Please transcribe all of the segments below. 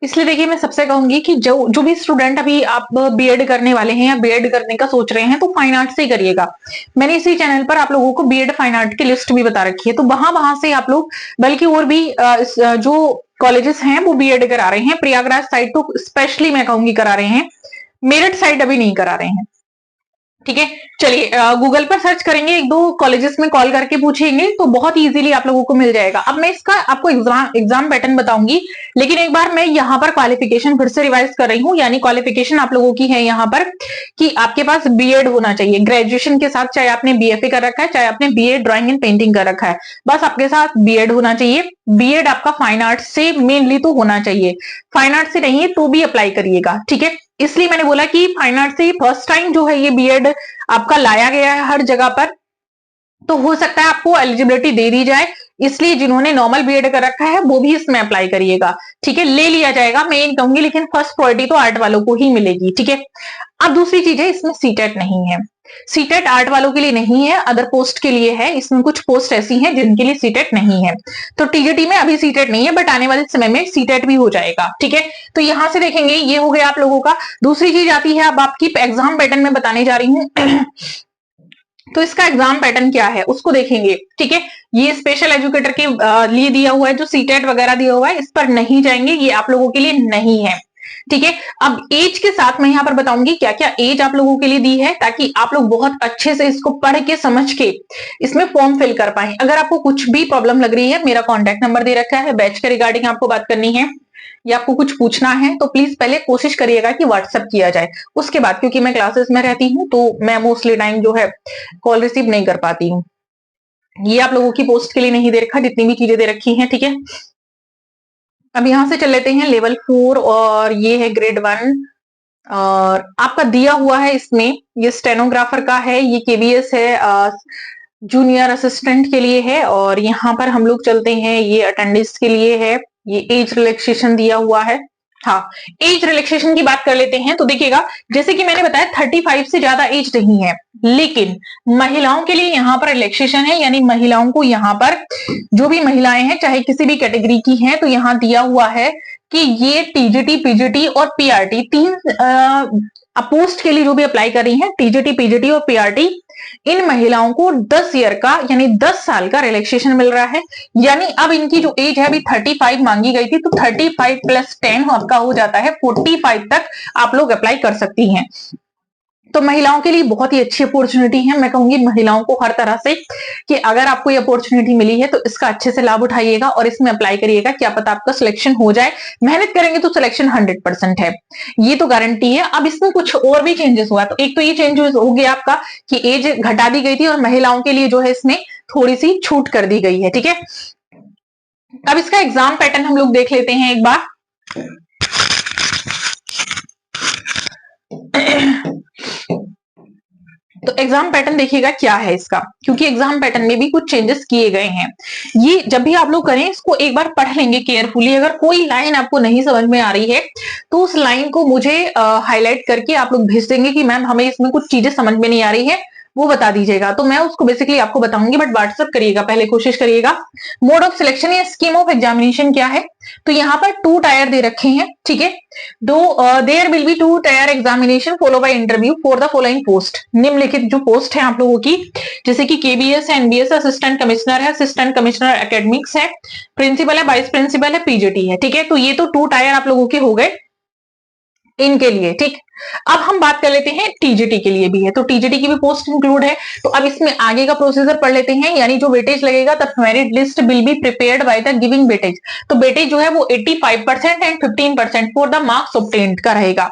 इसलिए देखिए मैं सबसे कहूंगी कि जो जो भी स्टूडेंट अभी आप बीएड करने वाले हैं या बीएड करने का सोच रहे हैं तो फाइन आर्ट से ही करिएगा। मैंने इसी चैनल पर आप लोगों को बीएड फाइन आर्ट की लिस्ट भी बता रखी है, तो वहां वहां से आप लोग, बल्कि और भी जो कॉलेजेस हैं वो बीएड करा रहे हैं। प्रयागराज साइड तो स्पेशली मैं कहूंगी करा रहे हैं, मेरठ साइड अभी नहीं करा रहे हैं। ठीक है, चलिए गूगल पर सर्च करेंगे, एक दो कॉलेजेस में कॉल करके पूछेंगे तो बहुत इजीली आप लोगों को मिल जाएगा। अब मैं इसका आपको एग्जाम पैटर्न बताऊंगी, लेकिन एक बार मैं यहाँ पर क्वालिफिकेशन फिर से रिवाइज कर रही हूँ। यानी क्वालिफिकेशन आप लोगों की है यहाँ पर कि आपके पास बीएड होना चाहिए ग्रेजुएशन के साथ, चाहे आपने बीएफए कर रखा है, चाहे आपने बीए ड्राइंग एंड पेंटिंग कर रखा है, बस आपके साथ बीएड होना चाहिए। बीएड आपका फाइन आर्ट से मेनली तो होना चाहिए, फाइन आर्ट से नहीं है तो भी अप्लाई करिएगा। ठीक है, इसलिए मैंने बोला कि फाइन आर्ट से फर्स्ट टाइम जो है ये बीएड आपका लाया गया है हर जगह पर, तो हो सकता है आपको एलिजिबिलिटी दे दी जाए। इसलिए जिन्होंने नॉर्मल बीएड कर रखा है वो भी इसमें अप्लाई करिएगा। ठीक है, ले लिया जाएगा, मैं ये कहूंगी, लेकिन फर्स्ट प्रायोरिटी तो आर्ट वालों को ही मिलेगी। ठीक है, अब दूसरी चीज है, इसमें सीटेट नहीं है। सीटेट आर्ट वालों के लिए नहीं है, अदर पोस्ट के लिए है। इसमें कुछ पोस्ट ऐसी हैं जिनके लिए सीटेट नहीं है। तो टीजीटी में अभी सीटेट नहीं है, बट आने वाले समय में सीटेट भी हो जाएगा। ठीक है, तो यहां से देखेंगे, ये हो गया आप लोगों का। दूसरी चीज आती है, अब आपकी एग्जाम पैटर्न में बताने जा रही हूँ। तो इसका एग्जाम पैटर्न क्या है उसको देखेंगे। ठीक है, ये स्पेशल एजुकेटर के लिए दिया हुआ है, जो सीटेट वगैरह दिया हुआ है इस पर नहीं जाएंगे, ये आप लोगों के लिए नहीं है। ठीक है, अब एज के साथ मैं यहाँ पर बताऊंगी क्या क्या एज आप लोगों के लिए दी है, ताकि आप लोग बहुत अच्छे से इसको पढ़ के समझ के इसमें फॉर्म फिल कर पाए। अगर आपको कुछ भी प्रॉब्लम लग रही है, मेरा कॉन्टैक्ट नंबर दे रखा है, बैच के रिगार्डिंग आपको बात करनी है या आपको कुछ पूछना है तो प्लीज पहले कोशिश करिएगा कि व्हाट्सएप किया जाए। उसके बाद, क्योंकि मैं क्लासेस में रहती हूँ तो मैं मोस्टली टाइम जो है कॉल रिसीव नहीं कर पाती हूँ। ये आप लोगों की पोस्ट के लिए नहीं दे रखा, जितनी भी चीजें दे रखी हैं। ठीक है, अब यहां से चल लेते हैं लेवल 4, और ये है ग्रेड 1, और आपका दिया हुआ है इसमें, ये स्टेनोग्राफर का है, ये केवीएस है, जूनियर असिस्टेंट के लिए है। और यहाँ पर हम लोग चलते हैं, ये अटेंडेंस के लिए है, ये एज रिलैक्सेशन दिया हुआ है। हाँ, एज रिलैक्सेशन की बात कर लेते हैं तो देखिएगा, जैसे कि मैंने बताया 35 से ज्यादा एज नहीं है, लेकिन महिलाओं के लिए यहाँ पर रिलैक्सेशन है। यानी महिलाओं को यहाँ पर, जो भी महिलाएं हैं चाहे किसी भी कैटेगरी की हैं, तो यहाँ दिया हुआ है कि ये टीजीटी, पीजीटी और पीआरटी, तीन पोस्ट के लिए जो भी अप्लाई कर रही हैं, टीजीटी, पीजीटी और पीआरटी, इन महिलाओं को 10 ईयर का यानी 10 साल का रिलैक्सेशन मिल रहा है। यानी अब इनकी जो एज है, अभी 35 मांगी गई थी, तो 35 प्लस 10 आपका हो जाता है 45 तक आप लोग अप्लाई कर सकती हैं। तो महिलाओं के लिए बहुत ही अच्छी अपॉर्चुनिटी है। मैं कहूंगी महिलाओं को हर तरह से कि अगर आपको ये अपॉर्चुनिटी मिली है तो इसका अच्छे से लाभ उठाइएगा और इसमें अप्लाई करिएगा, क्या पता आपका सिलेक्शन हो जाए। मेहनत करेंगे तो सिलेक्शन 100% है, ये तो गारंटी है। अब इसमें कुछ और भी चेंजेस हुआ, तो एक तो ये चेंजेस हो गया आपका कि एज घटा दी गई थी और महिलाओं के लिए जो है इसमें थोड़ी सी छूट कर दी गई है। ठीक है, अब इसका एग्जाम पैटर्न हम लोग देख लेते हैं एक बार। तो एग्जाम पैटर्न देखिएगा क्या है इसका, क्योंकि एग्जाम पैटर्न में भी कुछ चेंजेस किए गए हैं। ये जब भी आप लोग करें, इसको एक बार पढ़ लेंगे केयरफुली। अगर कोई लाइन आपको नहीं समझ में आ रही है तो उस लाइन को मुझे हाईलाइट करके आप लोग भेज देंगे कि मैम हमें इसमें कुछ चीजें समझ में नहीं आ रही है, वो बता दीजिएगा, तो मैं उसको बेसिकली आपको बताऊंगी। बट व्हाट्सअप करिएगा, पहले कोशिश करिएगा। मोड ऑफ सिलेक्शन या स्कीम ऑफ एग्जामिनेशन क्या है, तो यहाँ पर 2 टायर दे रखे हैं। ठीक है, there will be 2 tier examination follow by interview for the following post. निम्नलिखित जो पोस्ट है आप लोगों की, जैसे कि केबीएस है, एनबीएस, असिस्टेंट कमिश्नर है, असिस्टेंट कमिश्नर एकेडमिक्स है, प्रिंसिपल है, वाइस प्रिंसिपल है, पीजीटी है। ठीक है, तो ये तो 2 टायर आप लोगों के हो गए इनके लिए। ठीक, अब हम बात कर लेते हैं टीजीटी के लिए भी है, तो टीजीटी की भी पोस्ट इंक्लूड है। तो अब इसमें आगे का प्रोसीजर पढ़ लेते हैं। यानी जो वेटेज लगेगा, the merit list will be prepared by the giving weightage. तो वेटेज जो है वो 85% and 15% for the marks obtained का रहेगा।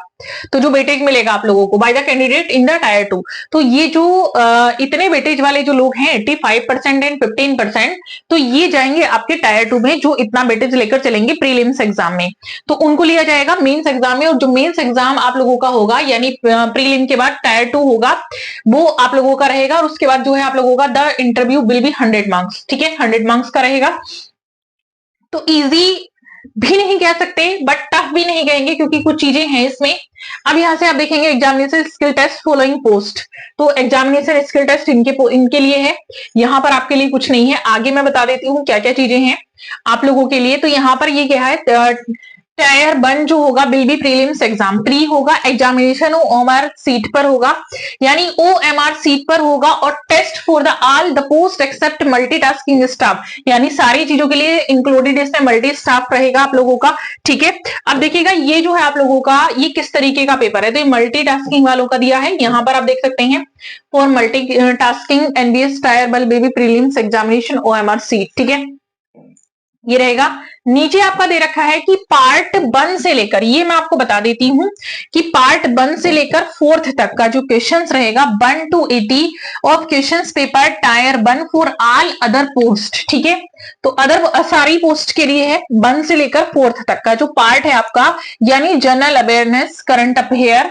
तो जो वेटेज मिलेगा आप लोगों को by the candidate in the tyre 2, तो ये जो इतने वेटेज वाले जो लोग हैं 85% एंड 15%, तो ये जाएंगे आपके टायर 2 में, जो इतना वेटेज लेकर चलेंगे प्रीलिम्स एग्जाम में, तो उनको लिया जाएगा मेंस एग्जाम में। और जो मेंस एग्जाम आप लोगों का होगा, यानी प्रीलिम के बाद टायर 2 होगा, वो आप लोगों का रहेगा। और उसके बाद जो है आप लोगों का the interview will be 100 marks. ठीक है, 100 मार्क्स का रहेगा। तो इजी भी नहीं कह सकते बट टफ भी नहीं कहेंगे, क्योंकि कुछ चीजें हैं इसमें। अब यहां से आप देखेंगे examination skill test following post, तो एग्जामिनेशन स्किल टेस्ट इनके लिए है। यहां पर आपके लिए कुछ नहीं है, आगे मैं बता देती हूँ क्या क्या चीजें हैं आप लोगों के लिए। तो यहाँ पर ये क्या है, टायर 1 जो होगा will be prelims exam, pre होगा, एग्जामिनेशन ओएमआर सीट पर होगा, यानी ओएमआर सीट पर होगा, और test for the all the post except multitasking staff, यानी सारी चीजों के लिए इंक्लूडेड इसमें मल्टी स्टाफ रहेगा आप लोगों का। ठीक है, अब देखिएगा ये जो है आप लोगों का ये किस तरीके का पेपर है, तो ये मल्टीटास्किंग वालों का दिया है, यहां पर आप देख सकते हैं for multitasking NBS tyre 1 baby prelims examination OMR seat. ठीक है, ये रहेगा। नीचे आपका दे रखा है कि पार्ट 1 से लेकर, ये मैं आपको बता देती हूं कि पार्ट 1 से लेकर 4th तक का जो क्वेश्चंस रहेगा 1 to 80 of questions paper tyre 1 for all other post. ठीक है, तो अदर सारी पोस्ट के लिए है 1 से लेकर 4th तक का जो पार्ट है आपका, यानी general awareness, current affair,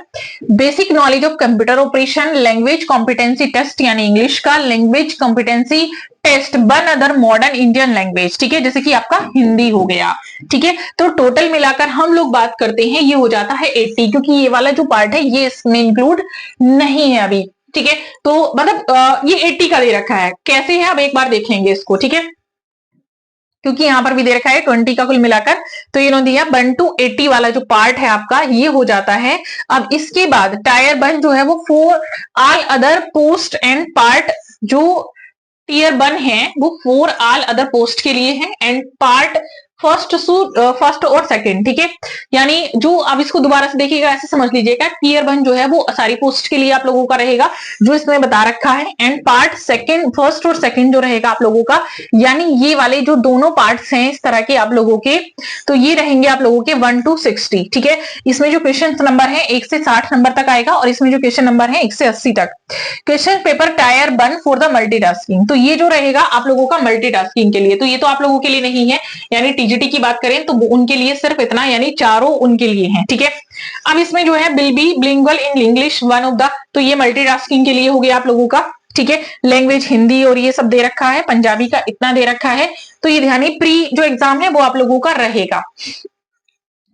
basic knowledge of computer operation, language competency test यानी इंग्लिश का, language competency test 1 other modern Indian language. ठीक है, जैसे कि आपका हिंदी हो गया। ठीक है, तो टोटल मिलाकर हम लोग बात करते हैं ये हो जाता है 80, क्योंकि ये वाला जो पार्ट है ये इसमें इंक्लूड नहीं है अभी। ठीक है, तो मतलब ये 80 का दे रखा है, कैसे है अब एक बार देख लेंगे इसको। ठीक है, क्योंकि यहां पर भी दे रखा है 20 का कुल मिलाकर, तो ये दिया 1 to 80 वाला जो पार्ट है आपका ये हो जाता है। अब इसके बाद टायर 1 जो है वो for all other post and part जो टीयर 1 है वो फॉर ऑल अदर पोस्ट के लिए है, एंड पार्ट फर्स्ट और सेकंड। ठीक है, यानी जो अब इसको दोबारा से देखिएगा ऐसे समझ लीजिएगा, टीयर 1 जो है वो सारी पोस्ट के लिए आप लोगों का रहेगा जो इसमें बता रखा है, एंड पार्ट सेकंड, फर्स्ट और सेकंड जो रहेगा आप लोगों का, यानी ये वाले जो दोनों पार्ट्स हैं इस तरह के आप लोगों के, तो ये रहेंगे आप लोगों के 1 to 60। ठीक है, इसमें जो क्वेश्चन नंबर है 1 से 60 नंबर तक आएगा, और इसमें जो क्वेश्चन नंबर है 1 से 80 तक। Question paper tyre 1 for the multitasking, तो ये जो रहेगा आप लोगों का मल्टीटास्किंग के लिए, तो ये तो आप लोगों के लिए नहीं है, यानी टीजीटी की बात करें तो उनके लिए सिर्फ इतना, यानी चारों उनके लिए हैं। ठीक है, अब इसमें जो है will be bilingual in English one of the, तो ये मल्टीटास्किंग के लिए हो गया आप लोगों का। ठीक है, लैंग्वेज हिंदी और ये सब दे रखा है, पंजाबी का इतना दे रखा है, तो ये ध्यान, प्री जो एग्जाम है वो आप लोगों का रहेगा।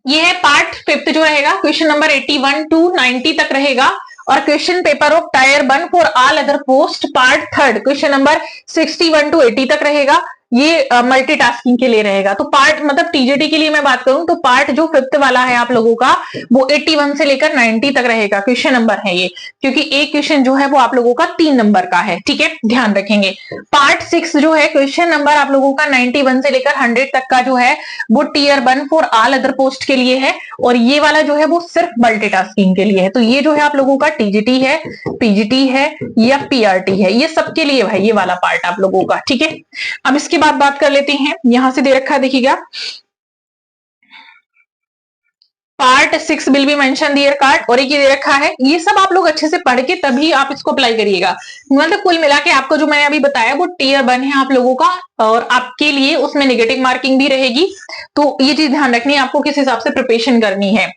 ये है पार्ट 5 जो रहेगा, क्वेश्चन नंबर 81 to 90 तक रहेगा, और question paper of tyre 1 for all other post part 3 question number 61 to 80 तक रहेगा, ये मल्टीटास्किंग के लिए रहेगा। तो पार्ट मतलब टीजीटी के लिए मैं बात करूं तो पार्ट जो 5th वाला है आप लोगों का वो 81 से लेकर 90 तक रहेगा, क्वेश्चन नंबर है ये, क्योंकि एक क्वेश्चन जो है वो आप लोगों का 3 नंबर का है। ठीक है, ध्यान रखेंगे। पार्ट 6 जो है क्वेश्चन नंबर आप लोगों का 91 से लेकर 100 तक का जो है वो tier 1 for all other post के लिए है, और ये वाला जो है वो सिर्फ मल्टीटास्किंग के लिए है। तो ये जो है आप लोगों का टीजीटी है, पीजीटी है या पीआरटी है, ये सबके लिए है ये वाला पार्ट आप लोगों का। ठीक है, अब इसके बाद बात कर लेते हैं, यहां से दे रखा है देखिएगा part 6 will be mention there card, और एक ये दे रखा है, ये सब आप लोग अच्छे से पढ़ के तभी आप इसको अप्लाई करिएगा। मतलब कुल मिला के आपको जो मैंने अभी बताया वो टीयर 1 है आप लोगों का, और आपके लिए उसमें नेगेटिव मार्किंग भी रहेगी, तो ये चीज ध्यान रखनी है आपको किस हिसाब से प्रिपरेशन करनी है।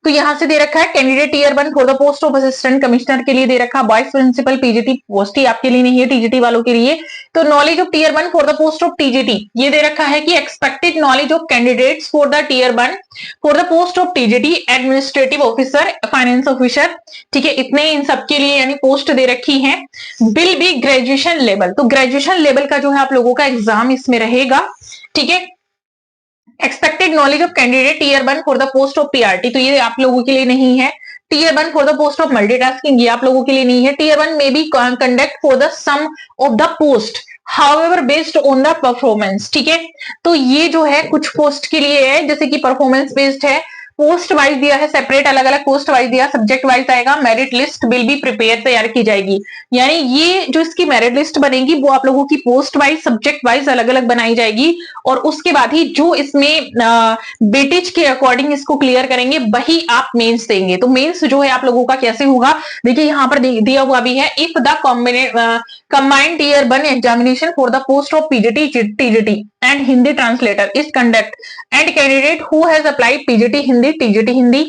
तो यहां से दे रखा है candidate tier 1 for the post of assistant commissioner के लिए दे रखा, वाइस प्रिंसिपल पीजीटी पोस्ट ही आपके लिए नहीं है, टीजीटी वालों के लिए। तो knowledge of tier 1 for the post of TGT ये दे रखा है कि expected knowledge of candidates for the tier 1 for the post of TGT administrative officer, finance officer. ठीक है, इतने इन सबके लिए यानी पोस्ट दे रखी है। विल बी ग्रेजुएशन लेवल, तो ग्रेजुएशन लेवल का जो है आप लोगों का एग्जाम इसमें रहेगा। ठीक है, expected knowledge of candidate tier 1 for the post of PRT, तो ये आप लोगों के लिए नहीं है। Tier 1 for the post of multitasking ये आप लोगों के लिए नहीं है। टीयर 1 में be conduct for the some of the post however based on the performance. ठीक है, तो ये जो है कुछ पोस्ट के लिए है, जैसे कि परफॉर्मेंस बेस्ड है, पोस्ट वाइज दिया है, सेपरेट अलग अलग पोस्ट वाइज दिया, सब्जेक्ट वाइज आएगा, merit list will be prepare तैयार की जाएगी, यानी ये जो इसकी मेरिट लिस्ट बनेगी वो आप लोगों की पोस्ट वाइज सब्जेक्ट वाइज अलग अलग बनाई जाएगी, और उसके बाद ही जो इसमें वेटेज के अकॉर्डिंग इसको क्लियर करेंगे वही आप मेंस देंगे। तो मेंस जो है आप लोगों का कैसे होगा, देखिए यहाँ पर दिया हुआ भी है, if the combined tier 1 examination for the post of PGT TGT and Hindi translator is conduct and candidate who has applied PGT Hindi TGT Hindi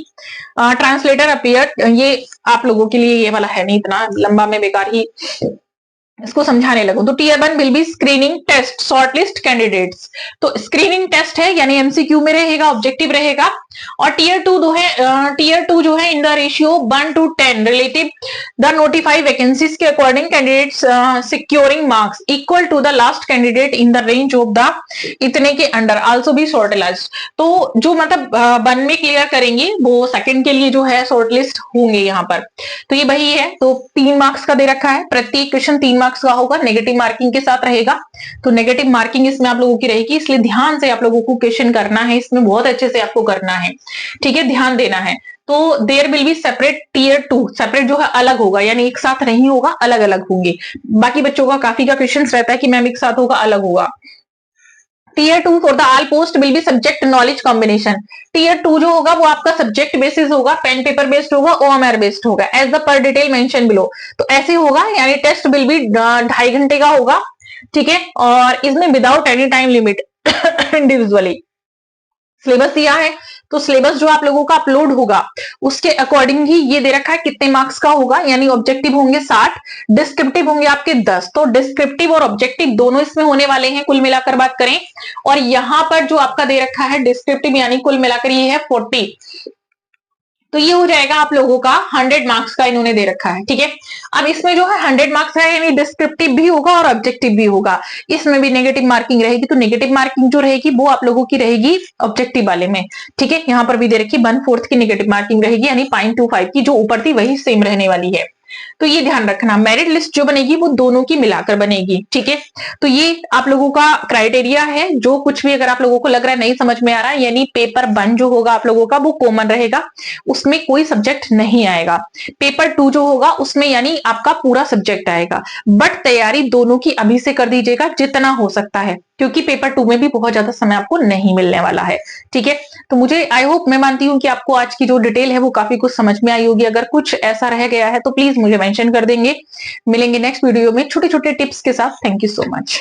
translator appear, ये आप लोगों के लिए ये वाला है नहीं, इतना लंबा में बेकार ही इसको समझाने लगूं तो tier 1 will be screening test shortlist candidates. तो स्क्रीनिंग टेस्ट है यानी एमसीक्यू में रहेगा, ऑब्जेक्टिव रहेगा। और टीयर 2 जो है in the ratio 1:10 relative the notified vacancies के according candidates securing marks equal to the last candidate in the range of the इतने के अंडर आल्सो बी शॉर्टलिस्ट। तो जो मतलब 1 में क्लियर करेंगे वो सेकंड के लिए जो है शॉर्टलिस्ट होंगे यहाँ पर। तो ये वही है। तो 3 मार्क्स का दे रखा है, प्रत्येक क्वेश्चन 3 मार्क्स का होगा, नेगेटिव मार्किंग के साथ रहेगा। तो नेगेटिव मार्किंग इसमें आप लोगों की रहेगी, इसलिए ध्यान से आप लोगों को क्वेश्चन करना है, इसमें बहुत अच्छे से आपको करना है, ठीक है, ध्यान देना है। तो there will be separate tier 2, separate जो है अलग होगा, यानी एक साथ नहीं होगा, अलग अलग होंगे। बाकी बच्चों का काफी का क्वेश्चन रहता है कि मैम एक साथ होगा, अलग होगा। Tier 2 for the all post will be subject knowledge combination. Tier 2 जो होगा वो आपका सब्जेक्ट बेसिस होगा, पेन पेपर बेस्ड होगा, ओएमआर बेस्ड होगा, as the per detail mention below. तो ऐसे होगा, यानी टेस्ट विल बी 2.5 घंटे का होगा, ठीक है, और इसमें without any time limit individually syllabus दिया है। तो सिलेबस जो आप लोगों का अपलोड होगा उसके अकॉर्डिंग ही ये दे रखा है कितने मार्क्स का होगा, यानी ऑब्जेक्टिव होंगे 60, डिस्क्रिप्टिव होंगे आपके 10। तो डिस्क्रिप्टिव और ऑब्जेक्टिव दोनों इसमें होने वाले हैं कुल मिलाकर बात करें। और यहां पर जो आपका दे रखा है डिस्क्रिप्टिव यानी कुल मिलाकर ये है 40। तो ये हो जाएगा आप लोगों का 100 मार्क्स का इन्होंने दे रखा है, ठीक है। अब इसमें जो है 100 मार्क्स है, यानी डिस्क्रिप्टिव भी होगा और ऑब्जेक्टिव भी होगा, इसमें भी नेगेटिव मार्किंग रहेगी। तो नेगेटिव मार्किंग जो रहेगी वो आप लोगों की रहेगी ऑब्जेक्टिव वाले में, ठीक है। यहाँ पर भी दे रखी 1/4 की नेगेटिव मार्किंग रहेगी, यानी 0.25 की जो ऊपर थी वही सेम रहने वाली है। तो ये ध्यान रखना, मेरिट लिस्ट जो बनेगी वो दोनों की मिलाकर बनेगी, ठीक है। तो ये आप लोगों का क्राइटेरिया है। जो कुछ भी अगर आप लोगों को लग रहा है नहीं समझ में आ रहा है, यानी पेपर 1 जो होगा आप लोगों का वो कॉमन रहेगा, उसमें कोई सब्जेक्ट नहीं आएगा। पेपर 2 जो होगा उसमें यानी आपका पूरा सब्जेक्ट आएगा। बट तैयारी दोनों की अभी से कर दीजिएगा जितना हो सकता है, क्योंकि पेपर 2 में भी बहुत ज्यादा समय आपको नहीं मिलने वाला है, ठीक है। तो मुझे आई होप, मैं मानती हूँ कि आपको आज की जो डिटेल है वो काफी कुछ समझ में आई होगी। अगर कुछ ऐसा रह गया है तो प्लीज मुझे मेंशन कर देंगे। मिलेंगे नेक्स्ट वीडियो में छोटे छोटे टिप्स के साथ। Thank you so much.